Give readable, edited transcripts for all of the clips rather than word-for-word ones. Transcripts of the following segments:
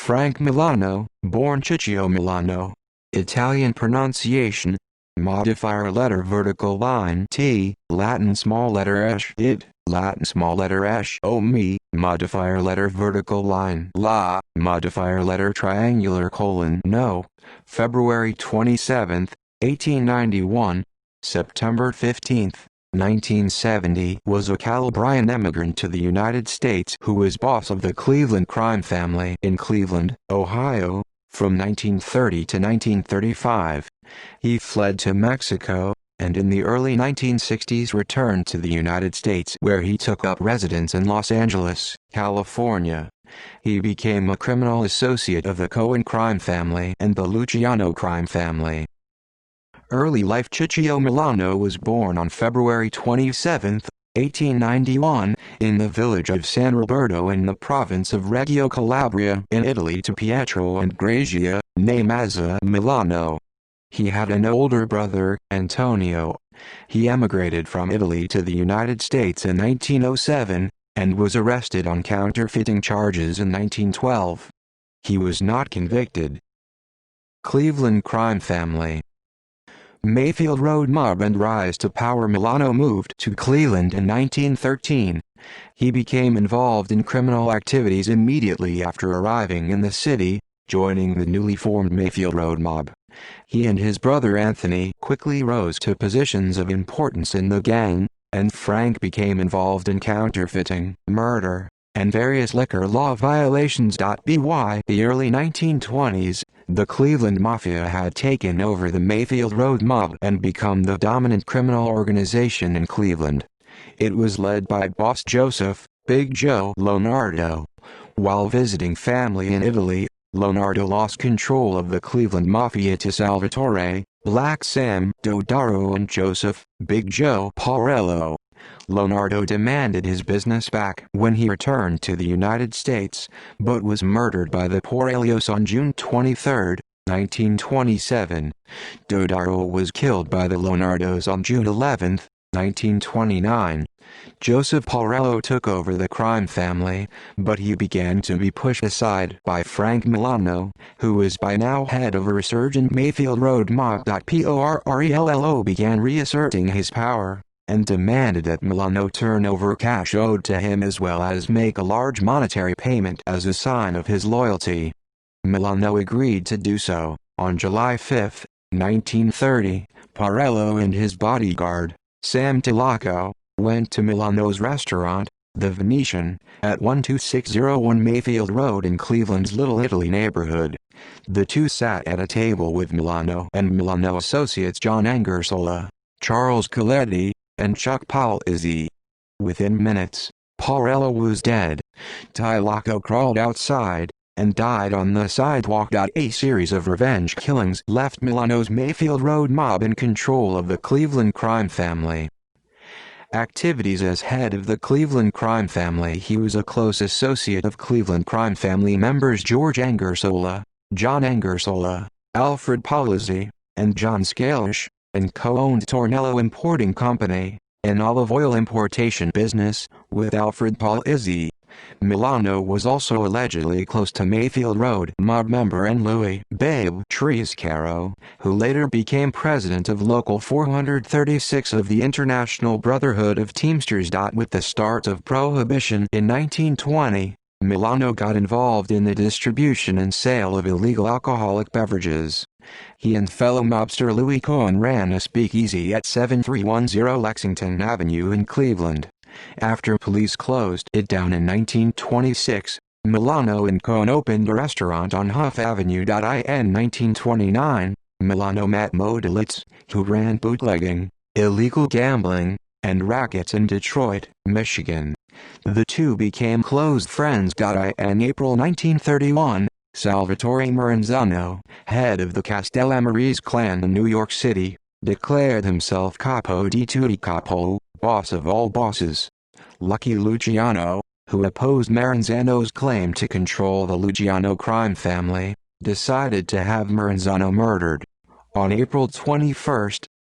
Frank Milano, born Ciccio Milano. Italian pronunciation. Modifier letter vertical line T, Latin small letter sh it, Latin small letter sh o me, modifier letter vertical line la, modifier letter triangular colon no. February 27, 1891, September 15, 1970 was a Calabrian immigrant to the United States who was boss of the Cleveland crime family in Cleveland, Ohio, from 1930 to 1935. He fled to Mexico, and in the early 1960s returned to the United States where he took up residence in Los Angeles, California. He became a criminal associate of the Cohen crime family and the Luciano crime family. Early life. Ciccio Milano was born on February 27, 1891, in the village of San Roberto in the province of Reggio Calabria in Italy to Pietro and Grazia, née Mazza Milano. He had an older brother, Antonio. He emigrated from Italy to the United States in 1907, and was arrested on counterfeiting charges in 1912. He was not convicted. Cleveland crime family. Mayfield Road mob and rise to power. Milano moved to Cleveland in 1913. He became involved in criminal activities immediately after arriving in the city, joining the newly formed Mayfield Road mob. He and his brother Anthony quickly rose to positions of importance in the gang, and Frank became involved in counterfeiting, murder, and various liquor law violations. By the early 1920s, the Cleveland Mafia had taken over the Mayfield Road mob and become the dominant criminal organization in Cleveland. It was led by boss Joseph, Big Joe Leonardo. While visiting family in Italy, Leonardo lost control of the Cleveland Mafia to Salvatore, Black Sam Dodaro and Joseph, Big Joe Paurello. Leonardo demanded his business back when he returned to the United States, but was murdered by the Paurellos on June 23, 1927. Dodaro was killed by the Leonardos on June 11, 1929. Joseph Paurello took over the crime family, but he began to be pushed aside by Frank Milano, who was by now head of a resurgent Mayfield Road mob. Paurello began reasserting his power, and demanded that Milano turn over cash owed to him as well as make a large monetary payment as a sign of his loyalty. Milano agreed to do so. On July 5, 1930, Paurello and his bodyguard, Sam Tilacco, went to Milano's restaurant, the Venetian, at 12601 Mayfield Road in Cleveland's Little Italy neighborhood. The two sat at a table with Milano and Milano associates John Angersola, Charles Coletti, and Chuck Palizzi. Within minutes, Paurello was dead. Tilacco crawled outside, and died on the sidewalk. A series of revenge killings left Milano's Mayfield Road mob in control of the Cleveland crime family. Activities. As head of the Cleveland crime family, he was a close associate of Cleveland crime family members George Angersola, John Angersola, Alfred Palizzi, and John Scalish, and co-owned Tornello Importing Company, an olive oil importation business, with Alfred Palizzi. Milano was also allegedly close to Mayfield Road mob member and Louis "Babe" Triscaro, who later became president of Local 436 of the International Brotherhood of Teamsters. With the start of Prohibition in 1920, Milano got involved in the distribution and sale of illegal alcoholic beverages. He and fellow mobster Louis Cohen ran a speakeasy at 7310 Lexington Avenue in Cleveland. After police closed it down in 1926, Milano and Cohen opened a restaurant on Huff Avenue. In 1929, Milano met Modalitz, who ran bootlegging, illegal gambling, and rackets in Detroit, Michigan. The two became close friends. In April 1931, Salvatore Maranzano, head of the Castellamarese clan in New York City, declared himself capo di tutti capo, boss of all bosses. Lucky Luciano, who opposed Maranzano's claim to control the Luciano crime family, decided to have Maranzano murdered. On April 21,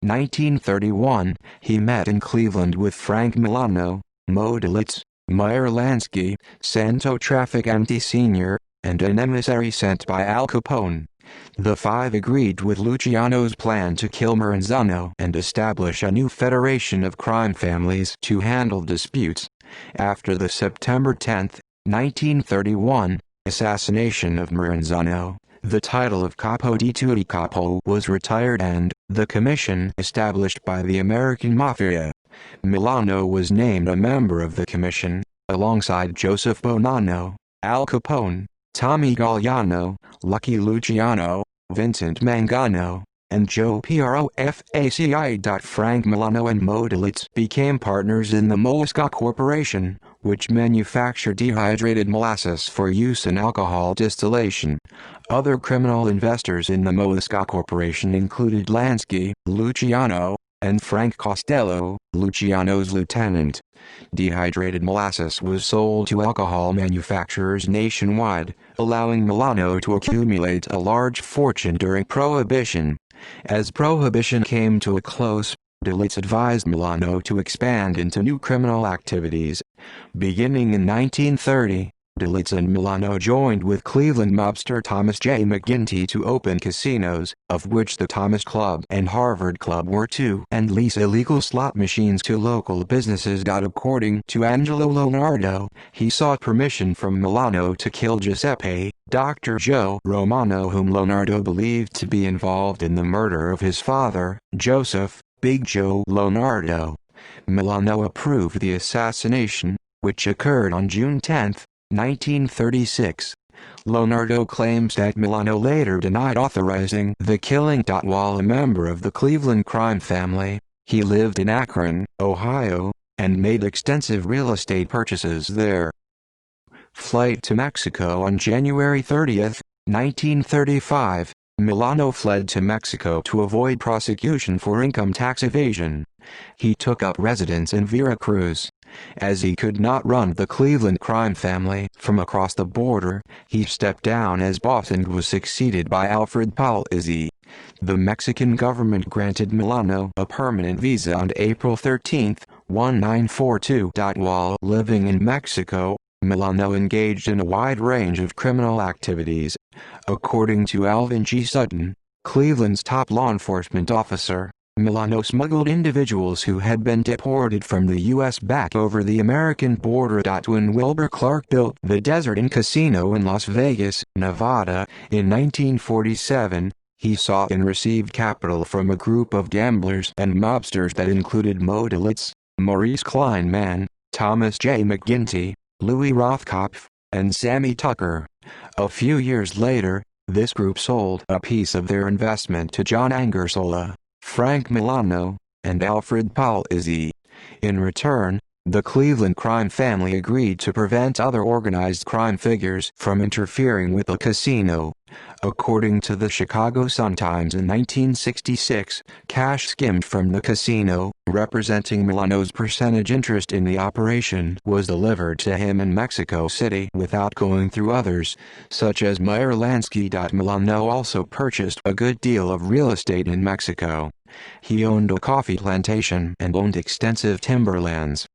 1931, he met in Cleveland with Frank Milano, Modalitz, Meyer Lansky, Santo Trafficante Sr., and an emissary sent by Al Capone. The five agreed with Luciano's plan to kill Maranzano and establish a new federation of crime families to handle disputes. After the September 10, 1931, assassination of Maranzano, the title of Capo di Tutti Capo was retired and the commission established by the American Mafia. Milano was named a member of the commission, alongside Joseph Bonanno, Al Capone, Tommy Galliano, Lucky Luciano, Vincent Mangano, and Joe Profaci. Frank Milano and Modalitz became partners in the Mosca Corporation, which manufactured dehydrated molasses for use in alcohol distillation. Other criminal investors in the Mosca Corporation included Lansky, Luciano, and Frank Costello, Luciano's lieutenant. Dehydrated molasses was sold to alcohol manufacturers nationwide, allowing Milano to accumulate a large fortune during Prohibition. As Prohibition came to a close, Dalitz advised Milano to expand into new criminal activities. Beginning in 1930, Dalitz and Milano joined with Cleveland mobster Thomas J. McGinty to open casinos, of which the Thomas Club and Harvard Club were two, and lease illegal slot machines to local businesses. According to Angelo Leonardo, he sought permission from Milano to kill Giuseppe, Dr. Joe Romano, whom Leonardo believed to be involved in the murder of his father, Joseph, Big Joe Leonardo. Milano approved the assassination, which occurred on June 10, 1936. Leonardo claims that Milano later denied authorizing the killing. While a member of the Cleveland crime family, he lived in Akron, Ohio, and made extensive real estate purchases there. Flight to Mexico. On January 30, 1935, Milano fled to Mexico to avoid prosecution for income tax evasion. He took up residence in Veracruz. As he could not run the Cleveland crime family from across the border, he stepped down as boss and was succeeded by Alfred Paul Izzi. The Mexican government granted Milano a permanent visa on April 13, 1942. While living in Mexico, Milano engaged in a wide range of criminal activities. According to Alvin G. Sutton, Cleveland's top law enforcement officer, Milano smuggled individuals who had been deported from the U.S. back over the American border. When Wilbur Clark built the Desert Inn Casino in Las Vegas, Nevada, in 1947, he sought and received capital from a group of gamblers and mobsters that included Modalitz, Maurice Kleinman, Thomas J. McGinty, Louis Rothkopf, and Sammy Tucker. A few years later, this group sold a piece of their investment to John Angersola, Frank Milano, and Alfred Paul Izzi. In return, the Cleveland crime family agreed to prevent other organized crime figures from interfering with the casino. According to the Chicago Sun-Times in 1966, cash skimmed from the casino, representing Milano's percentage interest in the operation, was delivered to him in Mexico City without going through others, such as Meyer Lansky. Milano also purchased a good deal of real estate in Mexico. He owned a coffee plantation and owned extensive timberlands.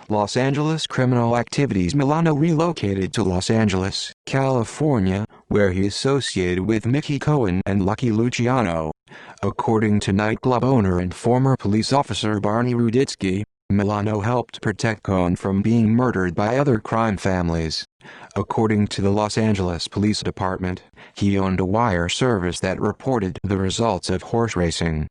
Los Angeles criminal activities. Milano relocated to Los Angeles, California, where he associated with Mickey Cohen and Lucky Luciano. According to nightclub owner and former police officer Barney Ruditsky, Milano helped protect Cohen from being murdered by other crime families. According to the Los Angeles Police Department, he owned a wire service that reported the results of horse racing.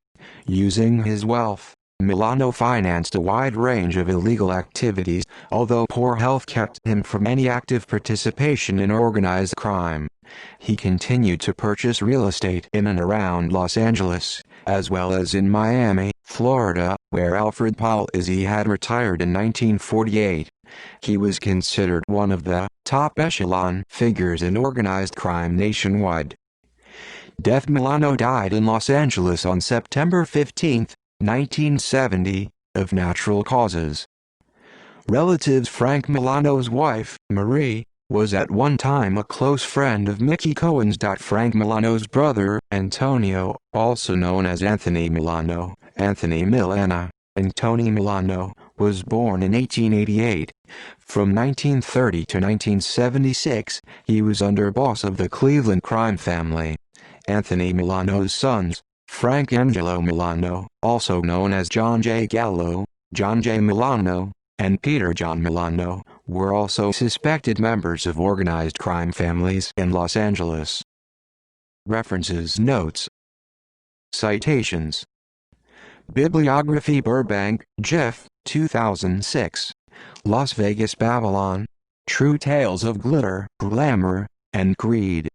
Using his wealth, Milano financed a wide range of illegal activities, although poor health kept him from any active participation in organized crime. He continued to purchase real estate in and around Los Angeles, as well as in Miami, Florida, where Alfred Paul Izzi had retired in 1948. He was considered one of the top echelon figures in organized crime nationwide. Death. Milano died in Los Angeles on September 15, 1970, of natural causes. Relatives. Frank Milano's wife, Marie, was at one time a close friend of Mickey Cohen's. Frank Milano's brother, Antonio, also known as Anthony Milano, Anthony Milana, and Tony Milano, was born in 1888. From 1930 to 1976, he was underboss of the Cleveland crime family. Anthony Milano's sons, Frank Angelo Milano, also known as John J. Gallo, John J. Milano, and Peter John Milano, were also suspected members of organized crime families in Los Angeles. References, notes, citations. Bibliography: Burbank, Jeff, 2006. Las Vegas, Babylon. True Tales of Glitter, Glamour, and Greed.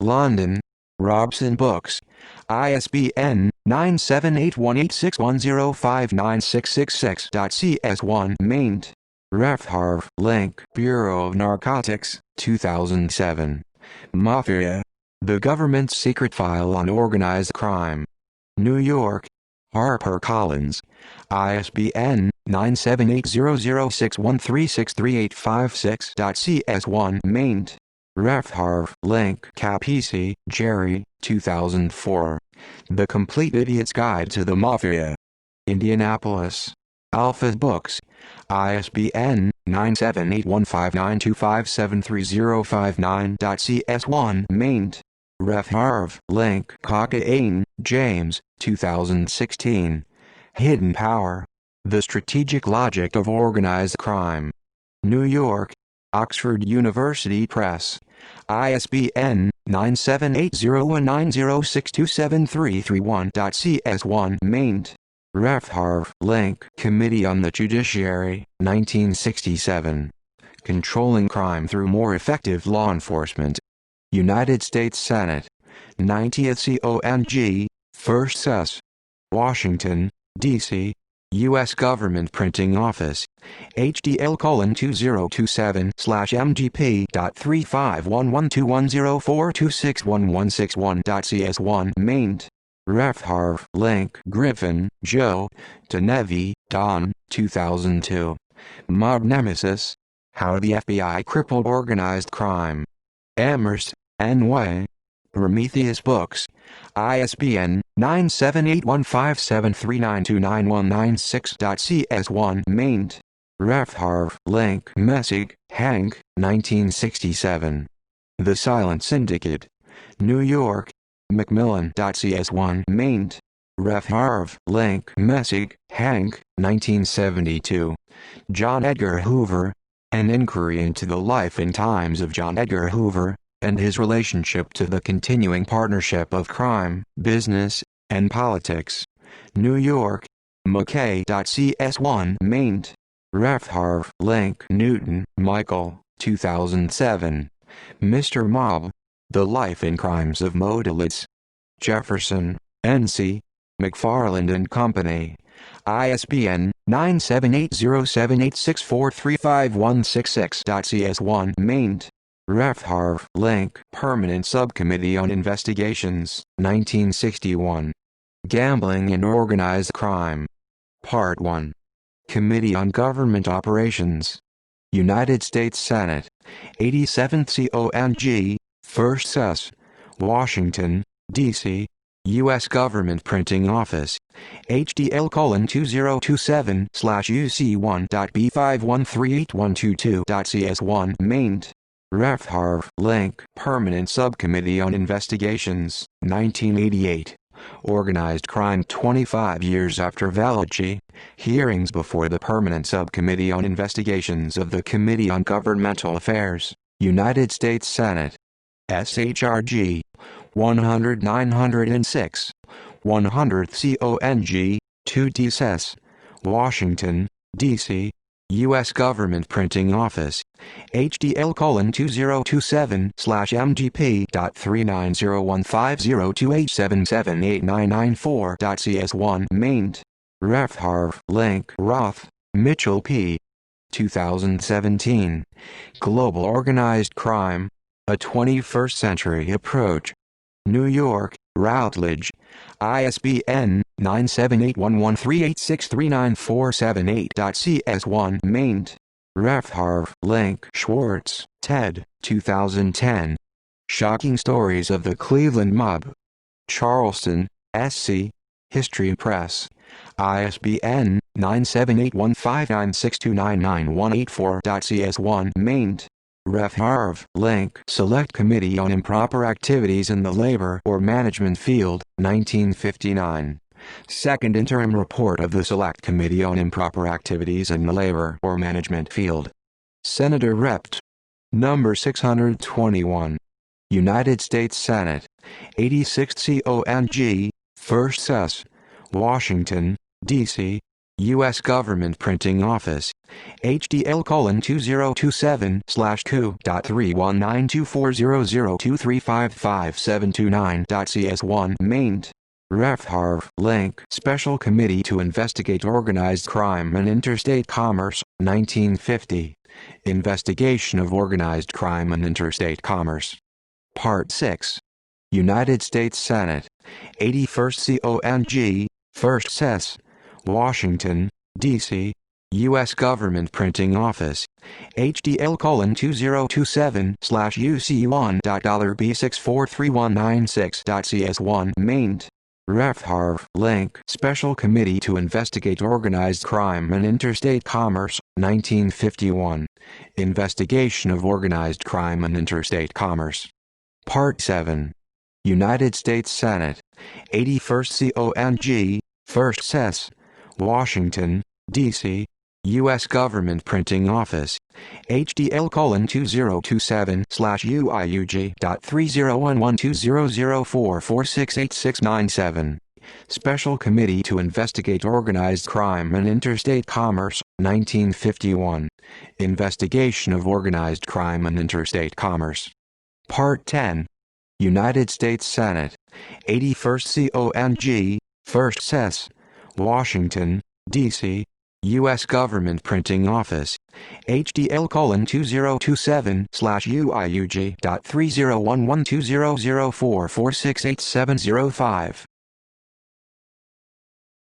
London, Robson Books. ISBN 9781861059666.cs1 maint. Ref Harv. Link. Bureau of Narcotics, 2007. Mafia. The Government's Secret File on Organized Crime. New York, HarperCollins. ISBN 9780061363856.cs1 maint. Ref Harv. Link. Capisi, Jerry, 2004. The Complete Idiot's Guide to the Mafia. Indianapolis. Alpha Books. ISBN 9781592573059.cs1 maint. Ref Harv. Link. Cockaigne, James, 2016. Hidden Power. The Strategic Logic of Organized Crime. New York, Oxford University Press. ISBN 9780190627331.cs1 maint. Ref Harv. Link. Committee on the Judiciary, 1967. Controlling Crime Through More Effective Law Enforcement. United States Senate. 90th CONG, 1st Sess. Washington, D.C. U.S. Government Printing Office. HDL:2027/MGP.351121042616161.cs1 maint. Ref Harv. Link. Griffin, Joe, Denevi, Don, 2002. Mob Nemesis. How the FBI Crippled Organized Crime. Amherst, N.Y. Prometheus Books. ISBN 9781573929196.cs1 maint. Ref Harv. Link. Messig, Hank, 1967. The Silent Syndicate. New York, Macmillan.cs1 maint. Ref Harv. Link. Messig, Hank, 1972. John Edgar Hoover. An Inquiry into the Life and Times of John Edgar Hoover, and his relationship to the continuing partnership of crime, business, and politics. New York, McKay.cs1 maint. Ref Harv. Link. Newton, Michael, 2007. Mr. Mob. The Life and Crimes of Modelites. Jefferson, N.C., McFarland and Company. ISBN 9780786435166.cs1 maint. Ref Harv. Link. Permanent Subcommittee on Investigations, 1961. Gambling and Organized Crime. Part 1. Committee on Government Operations. United States Senate. 87th CONG, 1st Sess. Washington, D.C. U.S. Government Printing Office. HDL:2027/UC1.B5138122.cs1 maint. Ref Harv. Link. Permanent Subcommittee on Investigations, 1988. Organized Crime 25 years after Valachi. Hearings before the Permanent Subcommittee on Investigations of the Committee on Governmental Affairs, United States Senate. SHRG 100-906. 100th CONG, 2D Sess. Washington, D.C. U.S. Government Printing Office. HDL:2027/MGP.390150287789994.cs1 maint. Ref Harv. Link. Roth, Mitchell P. 2017. Global Organized Crime, A 21st Century Approach. New York, Routledge. ISBN 9781138639478.cs1 maint. Ref Harv. Link. Schwartz, Ted, 2010. Shocking Stories of the Cleveland Mob. Charleston, SC. History Press. ISBN 9781596299184.cs1 maint. Ref Harv. Link. Select Committee on Improper Activities in the Labor or Management Field, 1959. Second Interim Report of the Select Committee on Improper Activities in the Labor or Management Field. Senator Rept. Number 621. United States Senate. 86th CONG, 1st Sess. Washington, D.C., U.S. Government Printing Office. HDL:2027/2.319240023555729.cs1 maint. Ref Harv. Link. Special Committee to Investigate Organized Crime and Interstate Commerce, 1950. Investigation of Organized Crime and Interstate Commerce. Part 6. United States Senate. 81st CONG, 1st Sess. Washington, D.C., U.S. Government Printing Office. HDL:2027/UC1.B643196.cs1 maint. Ref Harv. Link. Special Committee to Investigate Organized Crime and Interstate Commerce, 1951. Investigation of Organized Crime and Interstate Commerce. Part 7. United States Senate. 81st CONG, 1st Sess. Washington, D.C., U.S. Government Printing Office. HDL:2027/UIUG.30112004468697. Special Committee to Investigate Organized Crime and Interstate Commerce, 1951. Investigation of Organized Crime and Interstate Commerce. Part 10. United States Senate. 81st CONG, 1st Sess. Washington, D.C., U.S. Government Printing Office. HDL:2027/UIUG.30112004468705.